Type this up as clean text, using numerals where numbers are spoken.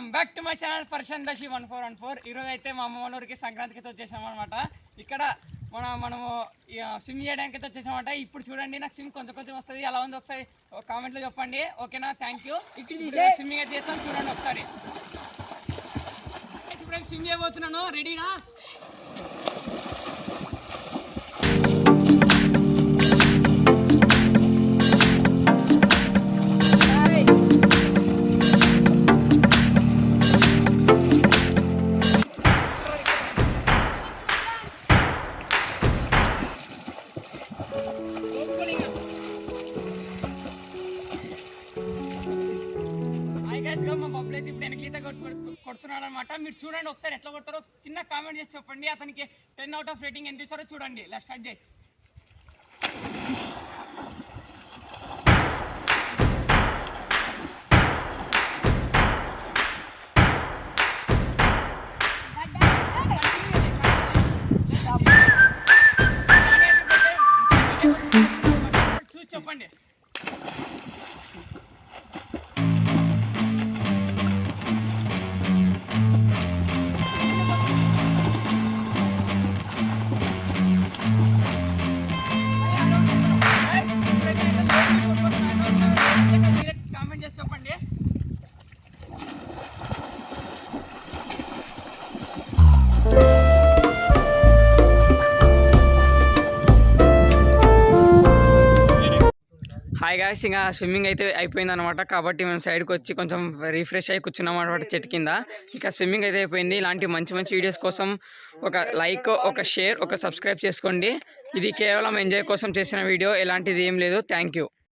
Back to my channel పర్షన్ దశి 1414. ఈరోజు అయితే మా అమ్మ వాళ్ళ ఊరికి సంక్రాంతికి అయితే వచ్చేసాం అనమాట. ఇక్కడ మనము స్విమ్ చేయడానికి అయితే వచ్చేసామన్నమాట. ఇప్పుడు చూడండి, నాకు స్విమ్ కొంచెం కొంచెం వస్తుంది. ఎలా ఉంది ఒకసారి కామెంట్లో చెప్పండి, ఓకేనా? Thank you. ఇక్కడ స్విమ్మింగ్ అయితే చేస్తాను, చూడండి ఒకసారి. ఇప్పుడు స్విమ్ చేయబోతున్నాను, రెడీనా? మా బబ్బులు అయితే ఇప్పుడు వెనకీత కొడుతున్నాడు అనమాట. మీరు చూడండి ఒకసారి ఎట్లా కొడతారో చిన్న కామెంట్ చేసి చెప్పండి. అతనికి 10 out of రేటింగ్ ఎంత ఇస్తారో చూడండి. స్టార్ట్ చేయి. చూసి చెప్పండి. కామెంట్ చేసి చెప్పండి. హాయ్ గాయ్స్, ఇంకా స్విమ్మింగ్ అయితే అయిపోయింది అనమాట. కాబట్టి మేము సైడ్కి వచ్చి కొంచెం రిఫ్రెష్ అయ్యి కూర్చున్నాం అనమాట చెట్టు కింద. ఇక స్విమ్మింగ్ అయితే అయిపోయింది. ఇలాంటి మంచి మంచి వీడియోస్ కోసం ఒక లైక్, ఒక షేర్, ఒక సబ్స్క్రైబ్ చేసుకోండి. ఇది కేవలం ఎంజాయ్ కోసం చేసిన వీడియో, ఎలాంటిది ఏం లేదు. Thank you.